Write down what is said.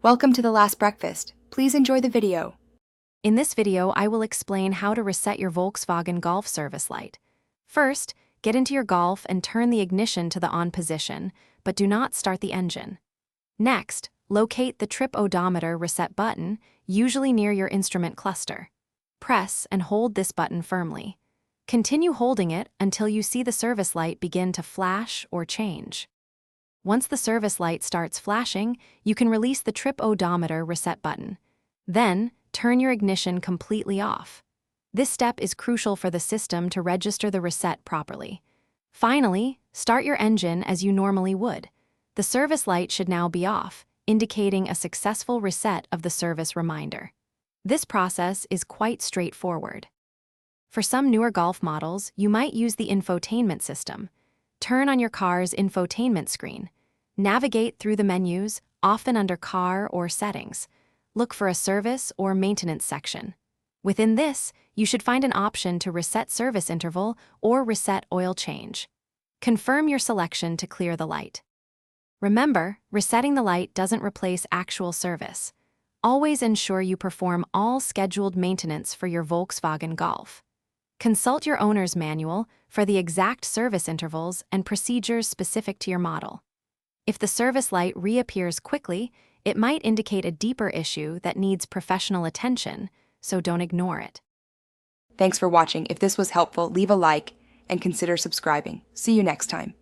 Welcome to The Last Breakfast. Please enjoy the video. In this video, I will explain how to reset your Volkswagen Golf service light. First, get into your Golf and turn the ignition to the on position, but do not start the engine. Next, locate the trip odometer reset button, usually near your instrument cluster. Press and hold this button firmly. Continue holding it until you see the service light begin to flash or change. Once the service light starts flashing, you can release the trip odometer reset button. Then, turn your ignition completely off. This step is crucial for the system to register the reset properly. Finally, start your engine as you normally would. The service light should now be off, indicating a successful reset of the service reminder. This process is quite straightforward. For some newer Golf models, you might use the infotainment system. Turn on your car's infotainment screen. Navigate through the menus, often under Car or Settings. Look for a Service or Maintenance section. Within this, you should find an option to reset service interval or reset oil change. Confirm your selection to clear the light. Remember, resetting the light doesn't replace actual service. Always ensure you perform all scheduled maintenance for your Volkswagen Golf. Consult your owner's manual for the exact service intervals and procedures specific to your model. If the service light reappears quickly, it might indicate a deeper issue that needs professional attention, so don't ignore it. Thanks for watching. If this was helpful, leave a like and consider subscribing. See you next time.